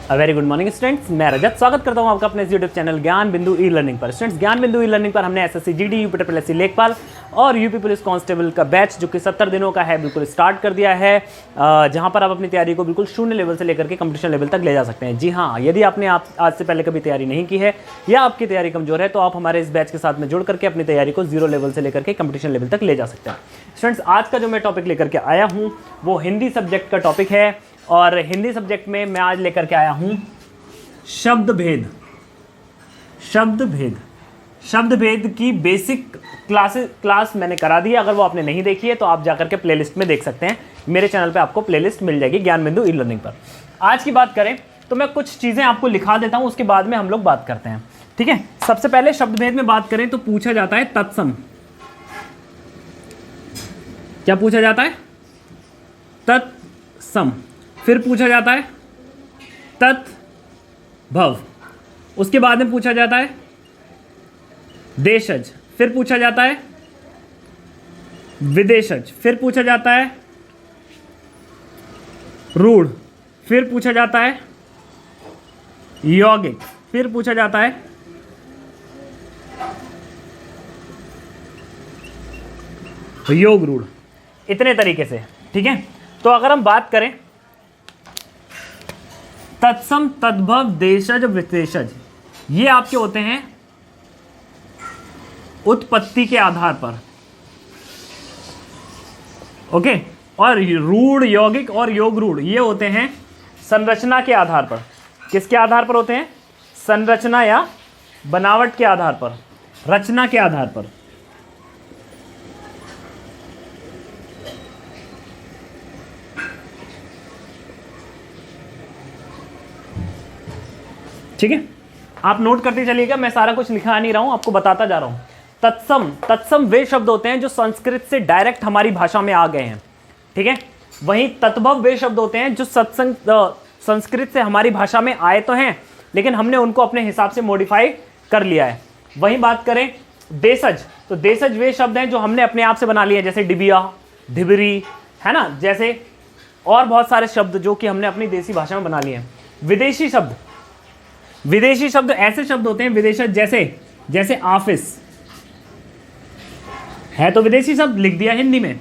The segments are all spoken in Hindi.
वेरी गुड मॉर्निंग स्टूडेंट्स, मैं रजत स्वागत करता हूं आपका अपने यूट्यूब चैनल ज्ञान बिंदु ई लर्निंग पर। स्टूडेंट्स, ज्ञान बिंदु ई लर्निंग पर हमने एसएससी जीडी, यूपी ट्रिपल लेखपाल और यूपी पुलिस कांस्टेबल का बैच जो कि 70 दिनों का है बिल्कुल स्टार्ट कर दिया है, जहां पर आप अपनी तैयारी को बिल्कुल शून्य लेवल से लेकर के कंपटीशन लेवल तक ले जा सकते हैं। जी हाँ, यदि आपने आज से पहले कभी तैयारी नहीं की है या आपकी तैयारी कमजोर है तो आप हमारे इस बैच के साथ में जुड़ करके अपनी तैयारी को जीरो लेवल से लेकर के कंपटीशन लेवल तक ले जा सकते हैं। स्टूडेंट्स, आज का जो मैं टॉपिक लेकर के आया हूँ वो हिंदी सब्जेक्ट का टॉपिक है और हिंदी सब्जेक्ट में मैं आज लेकर के आया हूँ शब्द भेद की बेसिक क्लास मैंने करा दी है। अगर वो आपने नहीं देखी है तो आप जाकर के प्लेलिस्ट में देख सकते हैं। मेरे चैनल पे आपको प्लेलिस्ट मिल जाएगी ज्ञान बिंदु ई लर्निंग पर। आज की बात करें तो मैं कुछ चीज़ें आपको लिखा देता हूं, उसके बाद में हम लोग बात करते हैं। ठीक है, सबसे पहले शब्द भेद में बात करें तो पूछा जाता है तत्सम। क्या पूछा जाता है? तत्सम। फिर पूछा जाता है तत्भव। उसके बाद में पूछा जाता है देशज। फिर पूछा जाता है विदेशज। फिर पूछा जाता है रूढ़। फिर पूछा जाता है यौगिक। फिर पूछा जाता है योग रूढ़। इतने तरीके से। ठीक है, तो अगर हम बात करें तत्सम, तद्भव, देशज, विशेषज, ये आपके होते हैं उत्पत्ति के आधार पर। ओके, और रूढ़, यौगिक और योग रूढ़ ये होते हैं संरचना के आधार पर। किसके आधार पर होते हैं? संरचना या बनावट के आधार पर, रचना के आधार पर। ठीक है, आप नोट करते चलिएगा, मैं सारा कुछ लिखा नहीं रहा हूं, आपको बताता जा रहा हूं। तत्सम वे शब्द होते हैं जो संस्कृत से डायरेक्ट हमारी भाषा में आ गए हैं। ठीक है, वहीं तत्भव वे शब्द होते हैं जो संस्कृत से हमारी भाषा में आए तो हैं लेकिन हमने उनको अपने हिसाब से मॉडिफाई कर लिया है। वहीं बात करें देशज, तो देशज वे शब्द हैं जो हमने अपने आप से बना लिए, जैसे डिबिया, ढिबरी, है ना, जैसे और बहुत सारे शब्द जो कि हमने अपनी देसी भाषा में बना लिए हैं। विदेशी शब्द ऐसे शब्द होते हैं विदेशज, जैसे ऑफिस है तो विदेशी शब्द, लिख दिया हिंदी में,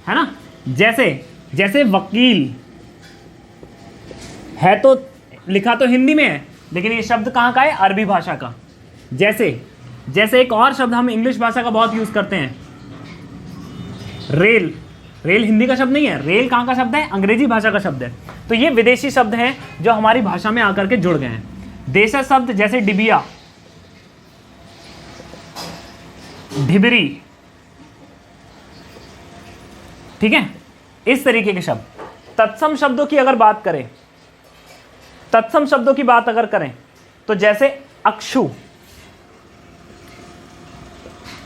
है ना। जैसे वकील है तो लिखा तो हिंदी में है लेकिन ये शब्द कहाँ का है? अरबी भाषा का। जैसे एक और शब्द हम इंग्लिश भाषा का बहुत यूज करते हैं, रेल हिंदी का शब्द नहीं है। रेल कहाँ का शब्द है? अंग्रेजी भाषा का शब्द है। तो ये विदेशी शब्द हैं जो हमारी भाषा में आकर के जुड़ गए हैं। देशज शब्द जैसे डिबिया, ढिबरी, ठीक है, इस तरीके के शब्द। तत्सम शब्दों की अगर बात करें, तो जैसे अक्षु,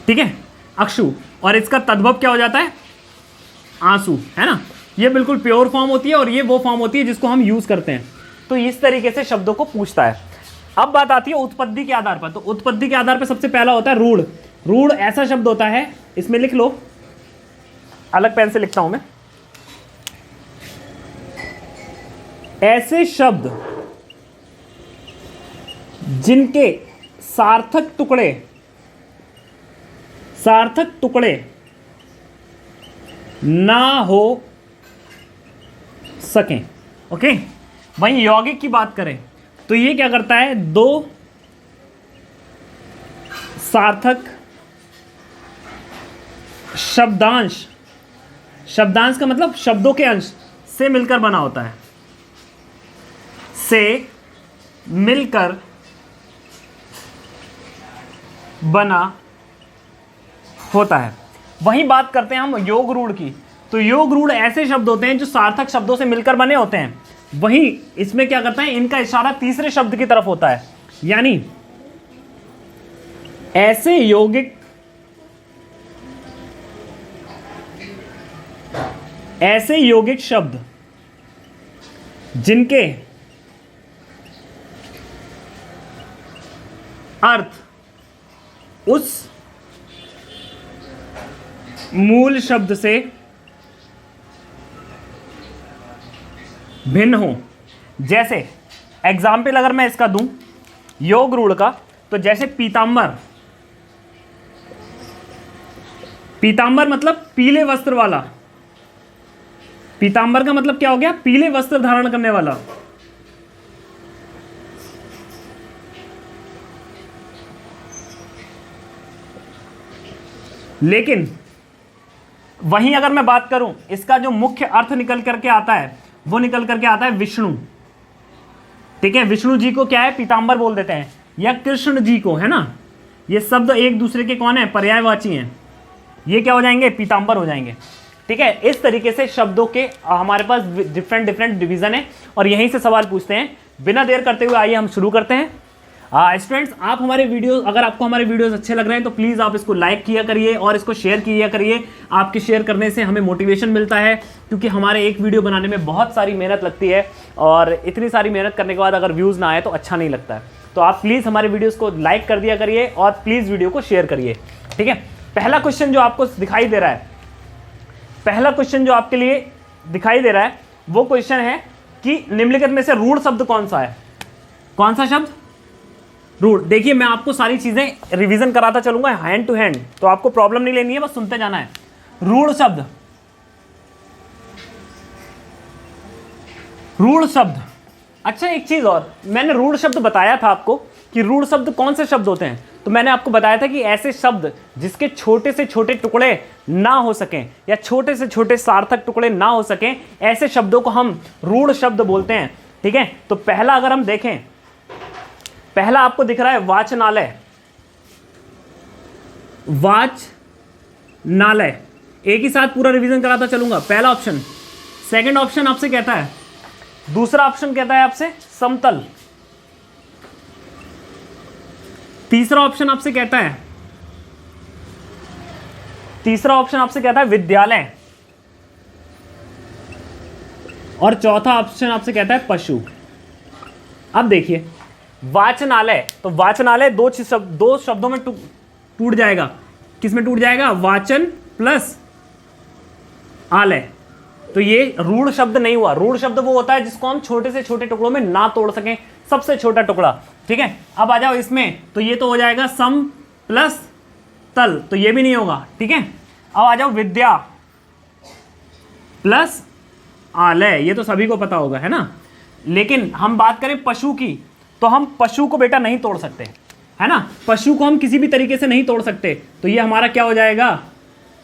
ठीक है, अक्षु, और इसका तद्भव क्या हो जाता है? आंसू, है ना। ये बिल्कुल प्योर फॉर्म होती है और ये वो फॉर्म होती है जिसको हम यूज करते हैं। तो इस तरीके से शब्दों को पूछता है। अब बात आती है उत्पत्ति के आधार पर। तो उत्पत्ति के आधार पर सबसे पहला होता है रूढ़ ऐसा शब्द होता है, इसमें लिख लो, अलग पेन से लिखता हूं मैं। ऐसे शब्द जिनके सार्थक टुकड़े ना हो सकें। ओके, वहीं यौगिक की बात करें तो ये क्या करता है? दो सार्थक शब्दांश का मतलब शब्दों के अंश से मिलकर बना होता है, से मिलकर बना होता है। वहीं बात करते हैं हम योग रूढ़ की। तो योग रूढ़ ऐसे शब्द होते हैं जो सार्थक शब्दों से मिलकर बने होते हैं। वहीं इसमें क्या करता है? इनका इशारा तीसरे शब्द की तरफ होता है, यानी ऐसे यौगिक शब्द जिनके अर्थ उस मूल शब्द से भिन्न हो। जैसे एग्जाम्पल अगर मैं इसका दूं योग रूढ़ का, तो जैसे पीतांबर, पीतांबर मतलब पीले वस्त्र वाला, पीतांबर का मतलब क्या हो गया, पीले वस्त्र धारण करने वाला। लेकिन वहीं अगर मैं बात करूं, इसका जो मुख्य अर्थ निकल करके आता है वो निकल करके आता है विष्णु। ठीक है, विष्णु जी को क्या है, पीतांबर बोल देते हैं, या कृष्ण जी को, है ना। ये शब्द एक दूसरे के कौन है, पर्यायवाची हैं। ये क्या हो जाएंगे, पीतांबर हो जाएंगे। ठीक है, इस तरीके से शब्दों के हमारे पास डिफरेंट डिफरेंट डिवीजन है और यहीं से सवाल पूछते हैं। बिना देर करते हुए आइए हम शुरू करते हैं। स्टूडेंट्स, आप हमारे वीडियो, अगर आपको हमारे वीडियोस अच्छे लग रहे हैं तो प्लीज़ आप इसको लाइक किया करिए और इसको शेयर किया करिए। आपके शेयर करने से हमें मोटिवेशन मिलता है, क्योंकि हमारे एक वीडियो बनाने में बहुत सारी मेहनत लगती है और इतनी सारी मेहनत करने के बाद अगर व्यूज़ ना आए तो अच्छा नहीं लगता है। तो आप प्लीज़ हमारे वीडियोज़ को लाइक कर दिया करिए और प्लीज़ वीडियो को शेयर करिए। ठीक है, पहला क्वेश्चन जो आपको दिखाई दे रहा है, पहला क्वेश्चन जो आपके लिए दिखाई दे रहा है वो क्वेश्चन है कि निम्नलिखित में से रूढ़ शब्द कौन सा है। कौन सा शब्द, रूढ़। देखिए, मैं आपको सारी चीजें रिवीजन कराता चलूंगा हैंड टू हैंड, तो आपको प्रॉब्लम नहीं लेनी है, बस सुनते जाना है। रूढ़ शब्द, रूढ़ शब्द। अच्छा, एक चीज और, मैंने रूढ़ शब्द बताया था आपको कि रूढ़ शब्द कौन से शब्द होते हैं, तो मैंने आपको बताया था कि ऐसे शब्द जिसके छोटे से छोटे टुकड़े ना हो सकें या छोटे से छोटे सार्थक टुकड़े ना हो सकें, ऐसे शब्दों को हम रूढ़ शब्द बोलते हैं। ठीक है, तो पहला अगर हम देखें, पहला आपको दिख रहा है वाचनालय, वाचनालय। एक ही साथ पूरा रिवीजन कराता चलूंगा। पहला ऑप्शन, सेकंड ऑप्शन आपसे कहता है, दूसरा ऑप्शन कहता है आपसे समतल, तीसरा ऑप्शन आपसे कहता है, तीसरा ऑप्शन आपसे कहता है विद्यालय, और चौथा ऑप्शन आपसे कहता है पशु। अब देखिए, वाचनालय, तो वाचनालय दो शब्दों में टूट जाएगा। किस में टूट जाएगा, वाचन प्लस आलय। तो ये रूढ़ शब्द नहीं हुआ। रूढ़ शब्द वो होता है जिसको हम छोटे से छोटे टुकड़ों में ना तोड़ सकें, सबसे छोटा टुकड़ा। ठीक है, अब आ जाओ इसमें, तो ये तो हो जाएगा सम प्लस तल, तो ये भी नहीं होगा। ठीक है, अब आ जाओ विद्या प्लस आलय, ये तो सभी को पता होगा, है ना। लेकिन हम बात करें पशु की, तो हम पशु को बेटा नहीं तोड़ सकते, है ना। पशु को हम किसी भी तरीके से नहीं तोड़ सकते, तो ये हमारा क्या हो जाएगा,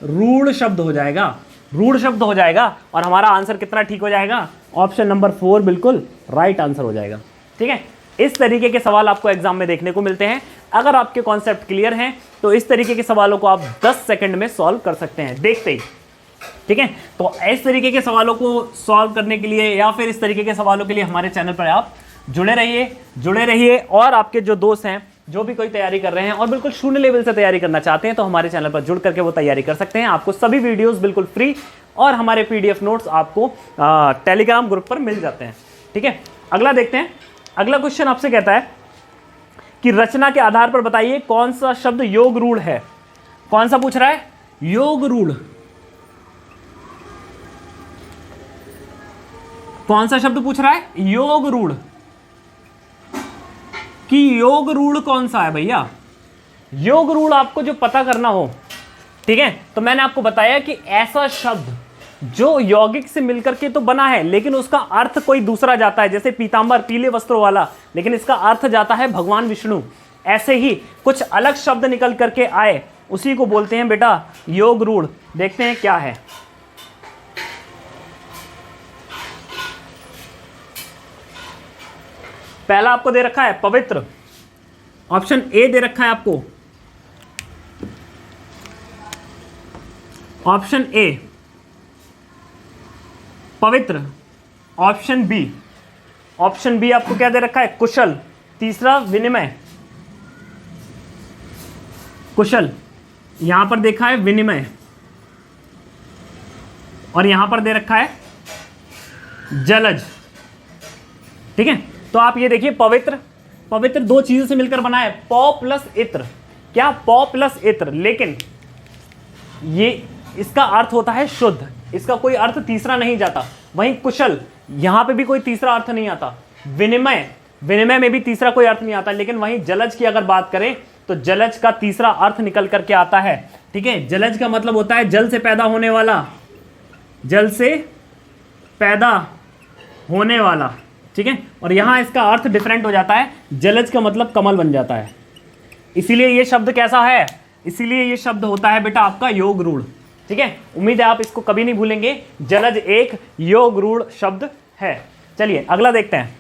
रूढ़ शब्द हो जाएगा, रूढ़ शब्द हो जाएगा। और हमारा आंसर कितना ठीक हो जाएगा, ऑप्शन नंबर 4 बिल्कुल राइट आंसर हो जाएगा। ठीक है, इस तरीके के सवाल आपको एग्जाम में देखने को मिलते हैं। अगर आपके कॉन्सेप्ट क्लियर हैं तो इस तरीके के सवालों को आप 10 सेकंड में सॉल्व कर सकते हैं देखते ही। ठीक है, तो इस तरीके के सवालों को सॉल्व करने के लिए या फिर इस तरीके के सवालों के लिए हमारे चैनल पर आप जुड़े रहिए। और आपके जो दोस्त हैं, जो भी कोई तैयारी कर रहे हैं और बिल्कुल शून्य लेवल से तैयारी करना चाहते हैं, तो हमारे चैनल पर जुड़ करके वो तैयारी कर सकते हैं। आपको सभी वीडियोस बिल्कुल फ्री और हमारे PDF नोट्स आपको टेलीग्राम ग्रुप पर मिल जाते हैं। ठीक है, अगला देखते हैं। अगला क्वेश्चन आपसे कहता है कि रचना के आधार पर बताइए कौन सा शब्द योग रूढ़ है। कौन सा पूछ रहा है, योग रूढ़। कौन सा शब्द पूछ रहा है, योग रूढ़। कि योग रूढ़ कौन सा है भैया, योग रूढ़ आपको जो पता करना हो। ठीक है, तो मैंने आपको बताया कि ऐसा शब्द जो यौगिक से मिलकर के तो बना है लेकिन उसका अर्थ कोई दूसरा जाता है, जैसे पीतांबर पीले वस्त्रों वाला, लेकिन इसका अर्थ जाता है भगवान विष्णु। ऐसे ही कुछ अलग शब्द निकल करके आए, उसी को बोलते हैं बेटा योग रूढ़। देखते हैं क्या है। पहला आपको दे रखा है पवित्र, ऑप्शन ए दे रखा है आपको, ऑप्शन ए पवित्र, ऑप्शन बी आपको क्या दे रखा है, कुशल, तीसरा विनिमय, कुशल, यहां पर देखा है विनिमय, और यहां पर दे रखा है जलज। ठीक है, तो आप ये देखिए पवित्र दो चीजों से मिलकर बना है, पौ प्लस इत्र। क्या, पौ प्लस इत्र, लेकिन ये इसका अर्थ होता है शुद्ध, इसका कोई अर्थ तीसरा नहीं जाता। वहीं कुशल, यहां पे भी कोई तीसरा अर्थ नहीं आता। विनिमय, विनिमय में भी तीसरा कोई अर्थ नहीं आता, लेकिन वहीं जलज की अगर बात करें तो जलज का तीसरा अर्थ निकल करके आता है। ठीक है, जलज का मतलब होता है जल से पैदा होने वाला, जल से पैदा होने वाला। ठीक है, और यहां इसका अर्थ डिफरेंट हो जाता है, जलज का मतलब कमल बन जाता है। इसीलिए ये शब्द कैसा है, इसीलिए ये शब्द होता है बेटा आपका योग रूढ़। ठीक है, उम्मीद है आप इसको कभी नहीं भूलेंगे, जलज एक योग रूढ़ शब्द है। चलिए अगला देखते हैं।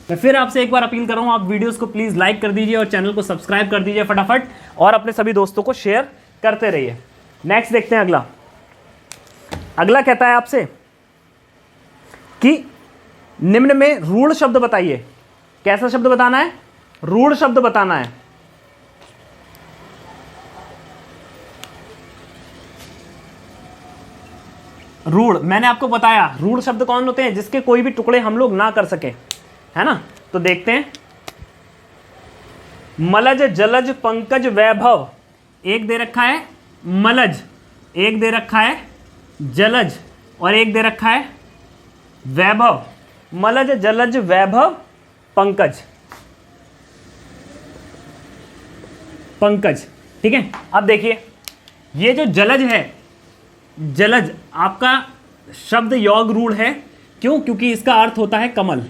मैं फिर आपसे एक बार अपील कर रहा हूं, आप वीडियोस को प्लीज लाइक कर दीजिए और चैनल को सब्सक्राइब कर दीजिए फटाफट, और अपने सभी दोस्तों को शेयर करते रहिए। नेक्स्ट देखते हैं अगला। अगला कहता है आपसे कि निम्न में रूढ़ शब्द बताइए। कैसा शब्द बताना है, रूढ़ शब्द बताना है। रूढ़, मैंने आपको बताया रूढ़ शब्द कौन होते हैं, जिसके कोई भी टुकड़े हम लोग ना कर सके, है ना। तो देखते हैं, मलज, जलज, पंकज, वैभव, एक दे रखा है मलज, एक दे रखा है जलज, और एक दे रखा है वैभव। मलज, जलज, वैभव, पंकज, पंकज। ठीक है, अब देखिए ये जो जलज है, जलज आपका शब्द योग रूढ़ है। क्यों? क्योंकि इसका अर्थ होता है कमल।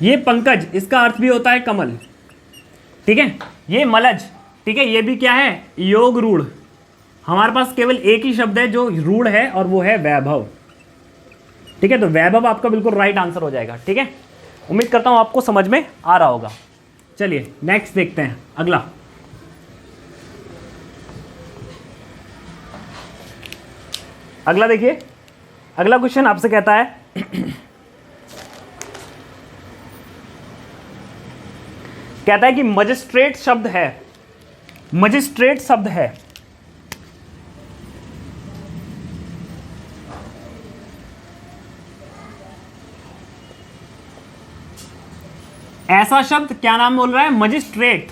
ये पंकज, इसका अर्थ भी होता है कमल। ठीक है, ये मलज, ठीक है, ये भी क्या है, योग रूढ़। हमारे पास केवल एक ही शब्द है जो रूढ़ है, और वो है वैभव। ठीक है, तो वैभव आपका बिल्कुल राइट आंसर हो जाएगा। ठीक है, उम्मीद करता हूं आपको समझ में आ रहा होगा। चलिए नेक्स्ट देखते हैं अगला। अगला देखिए, अगला क्वेश्चन आपसे कहता है कहता है कि मजिस्ट्रेट शब्द है, मजिस्ट्रेट शब्द है, ऐसा शब्द क्या नाम बोल रहा है, मजिस्ट्रेट।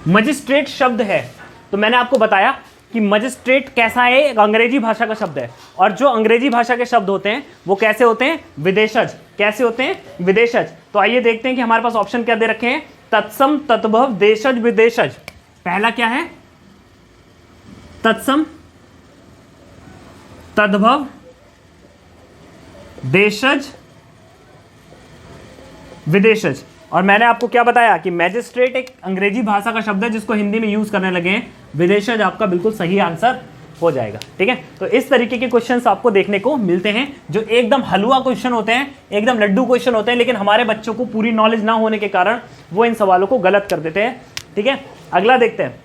मजिस्ट्रेट शब्द है, तो मैंने आपको बताया कि मजिस्ट्रेट कैसा है, एक अंग्रेजी भाषा का शब्द है, और जो अंग्रेजी भाषा के शब्द होते हैं वो कैसे होते हैं, विदेशज। कैसे होते हैं, विदेशज। तो आइए देखते हैं कि हमारे पास ऑप्शन क्या दे रखे हैं, तत्सम, तद्भव, देशज, विदेशज। पहला क्या है, तत्सम, तद्भव, देशज, विदेशज। और मैंने आपको क्या बताया कि मैजिस्ट्रेट एक अंग्रेजी भाषा का शब्द है जिसको हिंदी में यूज करने लगे हैं। विदेशज आपका बिल्कुल सही आंसर हो जाएगा। ठीक है, तो इस तरीके के क्वेश्चंस आपको देखने को मिलते हैं जो एकदम हलवा क्वेश्चन होते हैं, एकदम लड्डू क्वेश्चन होते हैं, लेकिन हमारे बच्चों को पूरी नॉलेज ना होने के कारण वो इन सवालों को गलत कर देते हैं। ठीक है, अगला देखते हैं।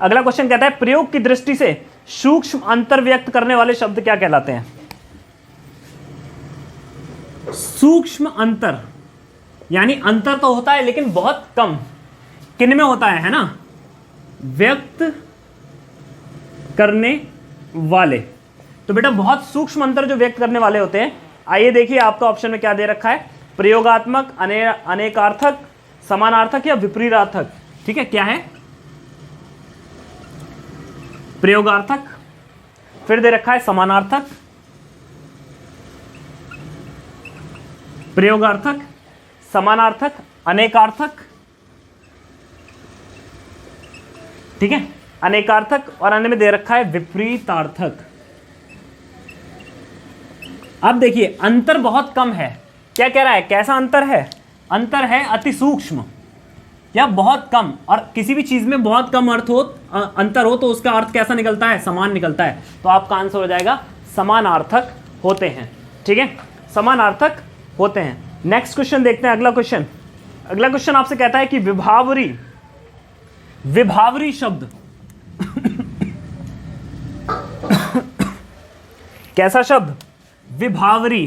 अगला क्वेश्चन कहता है प्रयोग की दृष्टि से सूक्ष्म अंतर व्यक्त करने वाले शब्द क्या कहलाते हैं। सूक्ष्म अंतर यानी अंतर तो होता है लेकिन बहुत कम, किन में होता है ना, व्यक्त करने वाले। तो बेटा बहुत सूक्ष्म अंतर जो व्यक्त करने वाले होते हैं। आइए देखिए आपका ऑप्शन में क्या दे रखा है, प्रयोगात्मक, अनेकार्थक, समानार्थक या विपरीतार्थक। ठीक है, क्या है, प्रयोगार्थक, फिर दे रखा है समानार्थक, प्रयोगार्थक, समानार्थक, अनेकार्थक। ठीक है, अनेकार्थक, और अन्य में दे रखा है विपरीतार्थक। अब देखिए अंतर बहुत कम है। क्या कह रहा है, कैसा अंतर है, अंतर है अति सूक्ष्म या बहुत कम, और किसी भी चीज में बहुत कम अर्थ हो, अंतर हो, तो उसका अर्थ कैसा निकलता है, समान निकलता है। तो आपका आंसर हो जाएगा समानार्थक होते हैं। ठीक है, समानार्थक होते हैं। नेक्स्ट क्वेश्चन देखते हैं, अगला क्वेश्चन। अगला क्वेश्चन आपसे कहता है कि विभावरी, विभावरी शब्द कैसा शब्द, विभावरी।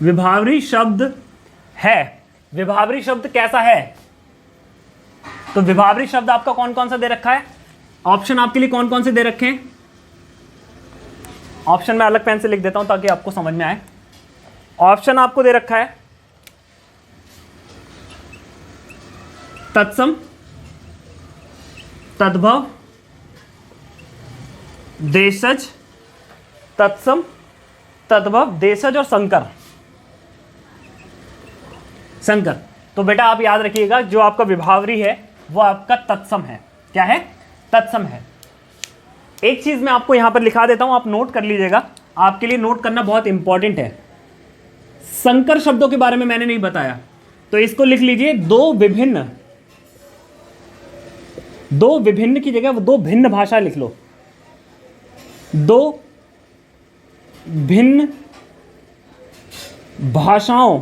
विभावरी शब्द है, विभावरी शब्द कैसा है। तो विभावरी शब्द आपका कौन कौन सा दे रखा है, ऑप्शन आपके लिए कौन कौन से दे रखे हैं। ऑप्शन में अलग पेन से लिख देता हूं ताकि आपको समझ में आए। ऑप्शन आपको दे रखा है तत्सम, तद्भव, देशज, तत्सम, तद्भव, देशज और संकर। संकर, तो बेटा आप याद रखिएगा जो आपका विभावरी है वो आपका तत्सम है। क्या है? तत्सम है। एक चीज मैं आपको यहां पर लिखा देता हूं, आप नोट कर लीजिएगा, आपके लिए नोट करना बहुत इंपॉर्टेंट है। संकर शब्दों के बारे में मैंने नहीं बताया, तो इसको लिख लीजिए, दो विभिन्न की जगह दो भिन्न भाषा लिख लो। दो भिन्न भाषाओं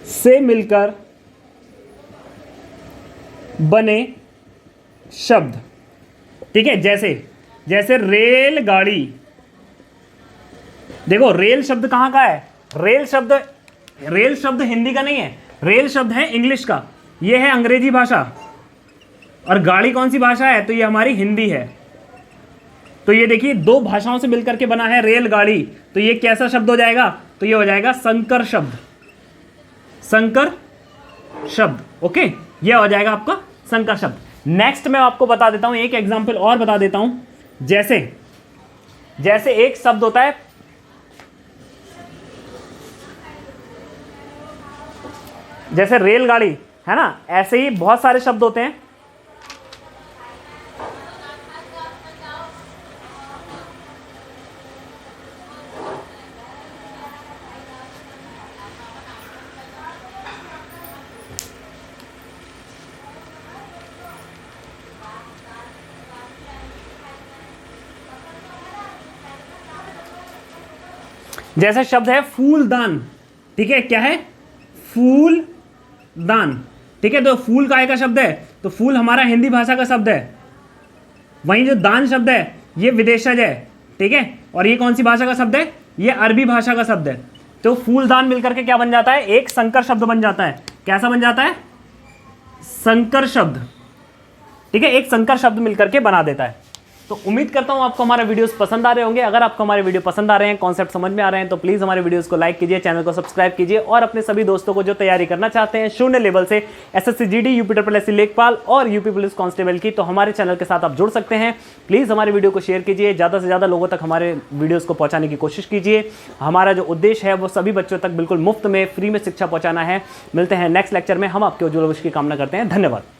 से मिलकर बने शब्द। ठीक है, जैसे रेलगाड़ी। देखो रेल शब्द कहां का है? रेल शब्द हिंदी का नहीं है, रेल शब्द है इंग्लिश का, ये है अंग्रेजी भाषा। और गाड़ी कौन सी भाषा है? तो ये हमारी हिंदी है। तो ये देखिए दो भाषाओं से मिलकर के बना है रेलगाड़ी, तो ये कैसा शब्द हो जाएगा? तो ये हो जाएगा संकर शब्द। संकर शब्द, ओके, ये हो जाएगा आपका संकर शब्द। नेक्स्ट मैं आपको बता देता हूं, एक एग्जांपल और बता देता हूं। जैसे एक शब्द होता है, जैसे रेलगाड़ी है ना, ऐसे ही बहुत सारे शब्द होते हैं। जैसे शब्द है फूलदान। ठीक है, क्या है? फूलदान। ठीक है, तो फूल काय का शब्द है, तो फूल हमारा हिंदी भाषा का शब्द है। वहीं जो दान शब्द है ये विदेशज है। ठीक है, और ये कौन सी भाषा का शब्द है? ये अरबी भाषा का शब्द है। तो फूलदान मिलकर के क्या बन जाता है? एक संकर शब्द बन जाता है। कैसा बन जाता है? संकर शब्द। ठीक है, एक संकर शब्द मिलकर के बना देता है। तो उम्मीद करता हूं आपको हमारे वीडियोस पसंद आ रहे होंगे। अगर आपको हमारे वीडियो पसंद आ रहे हैं, कॉन्सेप्ट समझ में आ रहे हैं, तो प्लीज हमारे वीडियोस को लाइक कीजिए, चैनल को सब्सक्राइब कीजिए और अपने सभी दोस्तों को जो तैयारी करना चाहते हैं शून्य लेवल से एसएससी जीडी, यूपी ट्रिपल लेखपाल और यूपी पुलिस कांस्टेबल की, तो हमारे चैनल के साथ आप जुड़ सकते हैं। प्लीज हमारे वीडियो को शेयर कीजिए, ज्यादा से ज्यादा लोगों तक हमारे वीडियोस को पहुंचाने की कोशिश कीजिए। हमारा जो उद्देश्य है वो सभी बच्चों तक बिल्कुल मुफ्त में, फ्री में शिक्षा पहुंचाना है। मिलते हैं नेक्स्ट लेक्चर में। हम आपके उज्ज्वल भविष्य की कामना करते हैं। धन्यवाद।